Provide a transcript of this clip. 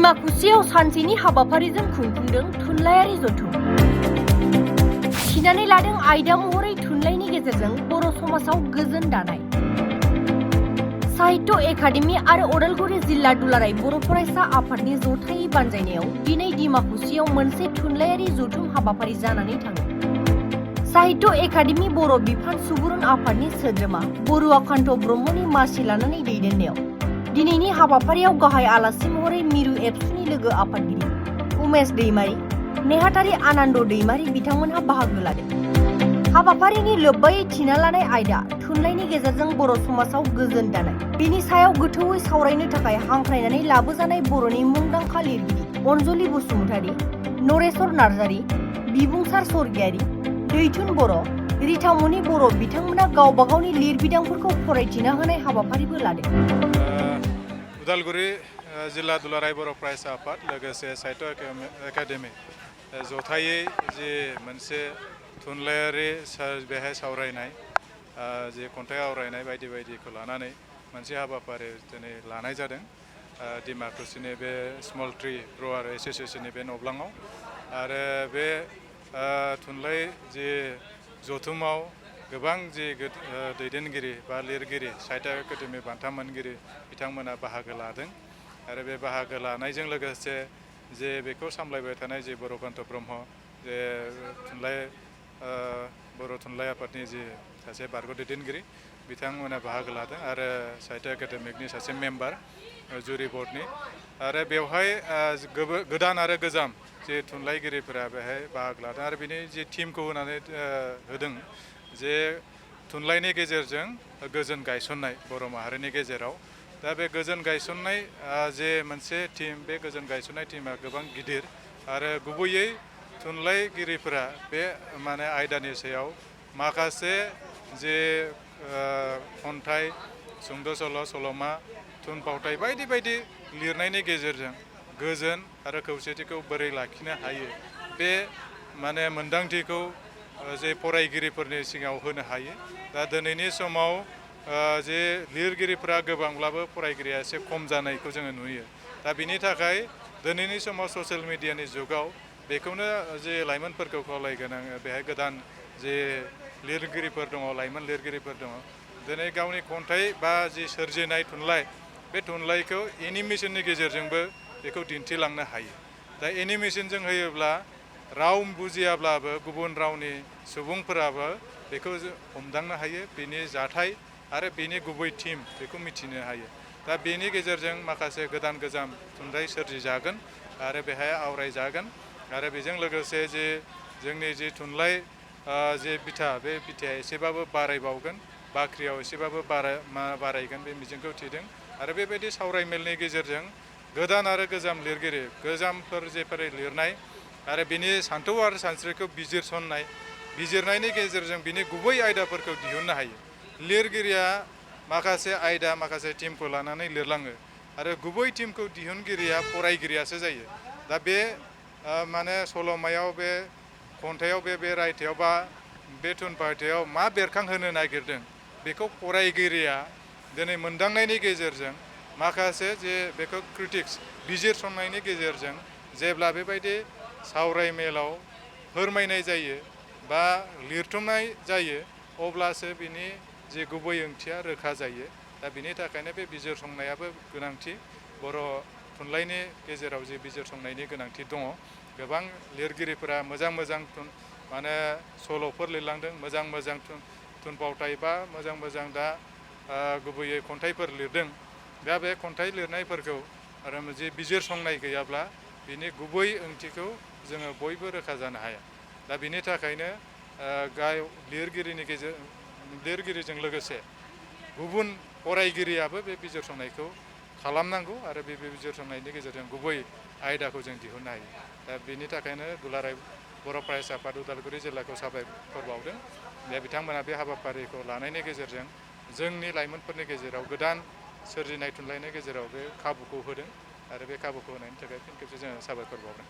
डिमाकुसियाव सानसेनि हाबाफारिजों खुंफुंदों थुनलाइयारि जथुम। थिनानै लादों आयदा महरै थुनलाइनि गेजेरजों बर' समाजाव गोजोन दानाय। साहित्य एकाडेमि आरो अदालगुरि जिल्ला दुलाराय बर' फरायसा आफादनि जथायै बानजायनायाव दिनै डिमाकुसियाव मोनसे थुनलाइयारि जथुम हाबाफारि जानानै थाङो। साहित्य एकाडेमि बर' बिफान सुबुरुन आफादनि सोद्रोमा बरुवाकान्त ब्रह्मनि मासि लानानै दैदेननायाव दिनैनि हाबाफारियाव गाहाय आलासि महरै मिरु एबसुनि लोगो आफादगिरि उमेश दैमारी, नेहाथारि आनन्द दैमारी बिथांमोनहा बाहागो लादों। हाबाफारिनि लोब्बायै थिना लानाय आयदा थुनलाइनि गेजेरजों बर' समाजाव गोजोन दानाय। बिनि सायाव गोथौयै सावरायनो थाखाय हांख्रायनानै लाबोजानाय बर'नि मुंदांखा लिरगिरि अनजलि बसुमतारी, नरेश्वर नार्जारी, बिबुंसार स्वर्गियारी, दैथुन बर', रितामणि बर' बिथांमोना गावबा गावनि लिरबिदांफोरखौ फरायथिना होनाय हाबाफारिबो लादों। उदालगुरि जिल्ला दुलाराय बर' फरायसा आफाद लोगोसे साहित्य एकाडेमि जथायै जे मोनसे थुनलाइयारि बेहाय सावरायनाय जे खन्थाइ आवरायनाय बायदि बायदिखौ लानानै मोनसे हाबाफारि दिनै लानाय जादों डिमाकुसिनि बे स्मल ट्री ग्र'वार एस'सिएशननि बे न'ब्लाङाव। आरो बे थुनलाइ जे जथुमाव गोबां जे दैदेनगिरि बा लिरगिरि साहित्य एकाडेमि बान्था मोनगिरि बिथांमोना बाहागो लादों। आरो बे बाहागो लानायजों लोगोसे जे बेखौ सामलायबाय थानाय जे बरुवाकान्त ब्रह्म जे बर' थुनलाइ आफादनि जे सासे बारग' दैदेनगिरि बिथांमोना बाहागो लादों आरो साहित्य एकाडेमिकनि सासे मेम्बार जुरि बर्डनि। आरो बेवहाय गोदान आरो गोजाम जे थुनलाइगिरिफोरा बेहाय बाहागो लादों आरो बिनि जे टिमखौ होनानै होदों जे थुनलाइनि गेजेरजों गोजोन गायसननाय बर' माहारिनि गेजेराव। दा बे गोजोन गायसननाय जे मोनसे टिम, बे गोजोन गायसननाय टिमा गोबां गिदिर आरो गुबैयै थुनलाइगिरिफोरा बे माने आयदानि सायाव माखासे जे खन्थाइ, सुंद' सल', सल'मा, थुनफावथाय बायदि बायदि लिरनायनि गेजेरजों गोजोन आरो खौसेथिखौ बोरै लाखिनो हायो बे माने मोन्दांथिखौ जे फरायगिरिफोरनि सिगाङाव होनो हायो। दा दिनैनि समाव जे लिरगिरिफोरा गोबांब्लाबो फरायगिरिया एसे खम जानायखौ जोङो नुयो। दा बिनि थाखाय दिनैनि समाव ससियेल मिडियानि जुगाव बेखौनो जे लाइमोनफोरखौ खावलायगोन आङो, बेहाय गोदान जे लिरगिरिफोर दङ, लाइमोन लिरगिरिफोर दङ, दिनै गावनि खन्थाइ बा जि सोरजिनाय थुनलाइ बे थुनलाइखौ एनिमेसननि गेजेरजोंबो बेखौ दिन्थिलांनो हायो। दा एनिमेसनजों होयोब्ला राव बुजियाब्लाबो गुबुन रावनि सुबुंफोराबो बेखौ हमदांनो हायो, बेनि जाथाय आरो बेनि गुबै थिम बेखौ मिथिनो हायो। दा बेनि गेजेरजों माखासे गोदान गोजाम थुनलाइ सोरजिजागोन आरो बेहाय आवरायजागोन आरो बेजों लोगोसे जे जोंनि जि थुनलाइ जे बिथा, बे बिथाया एसेबाबो बारायबावगोन, बाख्रियाव एसेबाबो बारायगोन बे मिजिंखौ थिदों। आरो बेबायदि सावरायमेलनि गेजेरजों गोदान आरो गोजाम लिरगिरि, गोजामफोर जेफोर लिरनाय आरो बिनि सान्थौ आरो सानस्रिखौ बिजिरनायनि गेजेरजों बिनि गुबै आयदाफोरखौ दिहुननो हायो। लिरगिरिया माखासे आयदा, माखासे टिमखौ लानानै लिरलाङो आरो गुबै टिमखौ दिहुनगिरिया फरायगिरियासो जायो। दा बे माने सल'मायाव, बे खन्थाइयाव, बे रायथाइयाव बा बे थुनफावथायाव मा बेरखांहोनो नागिरदों बेखौ फरायगिरिया दिनै मोनदांनायनि गेजेरजों माखासे जे बेखौ क्रिटिक्स बिजिरसंनायनि गेजेरजों जेब्ला बेबायदि सावरायमेलाव फोरमायनाय जायो बा लिरथुमनाय जायो अब्लासो बिनि जे गुबै ओंथिया रोखा जायो। दा बिनि थाखायनो बे बिजिरसंनायाबो गोनांथि। बर' थुनलाइनि गेजेराव जे बिजिरसंनायनि गोनांथि दङ। गोबां लिरगिरिफोरा मोजां मोजां माने सल'फोर लिरलांदों, मोजां मोजां थुनफावथाय बा मोजां मोजां दा गुबैयै खन्थाइफोर लिरदों। दा बे खन्थाइ लिरनायफोरखौ आरो जे बिजिरसंनाय गैयाब्ला बिनि गुबै ओंथिखौ जोङो बयबो रोखा जानो हाया। दा बिनि थाखायनो लिरगिरिजों लोगोसे गुबुन फरायगिरियाबो बे बिजिरसंनायखौ खालामनांगौ आरो बे बिजिरसंनायनि गेजेरजों गुबै आयदाखौ जों दिहुननो हायो। दा बिनि थाखायनो दुलाराय बर' फरायसा आफाद उदालगुरि जिल्लाखौ साबायखर बावदों। दा बिथांमोना बे हाबाफारिखौ लानायनि गेजेरजों जोंनि लाइमोनफोरनि गेजेराव गोदान सोरजिनाय थुनलाइनि गेजेराव बे खाबुखौ होदों आरो बे खाबुखौ होनायनि थाखाय फिन खेबसे जोङो साबायखर बावदों।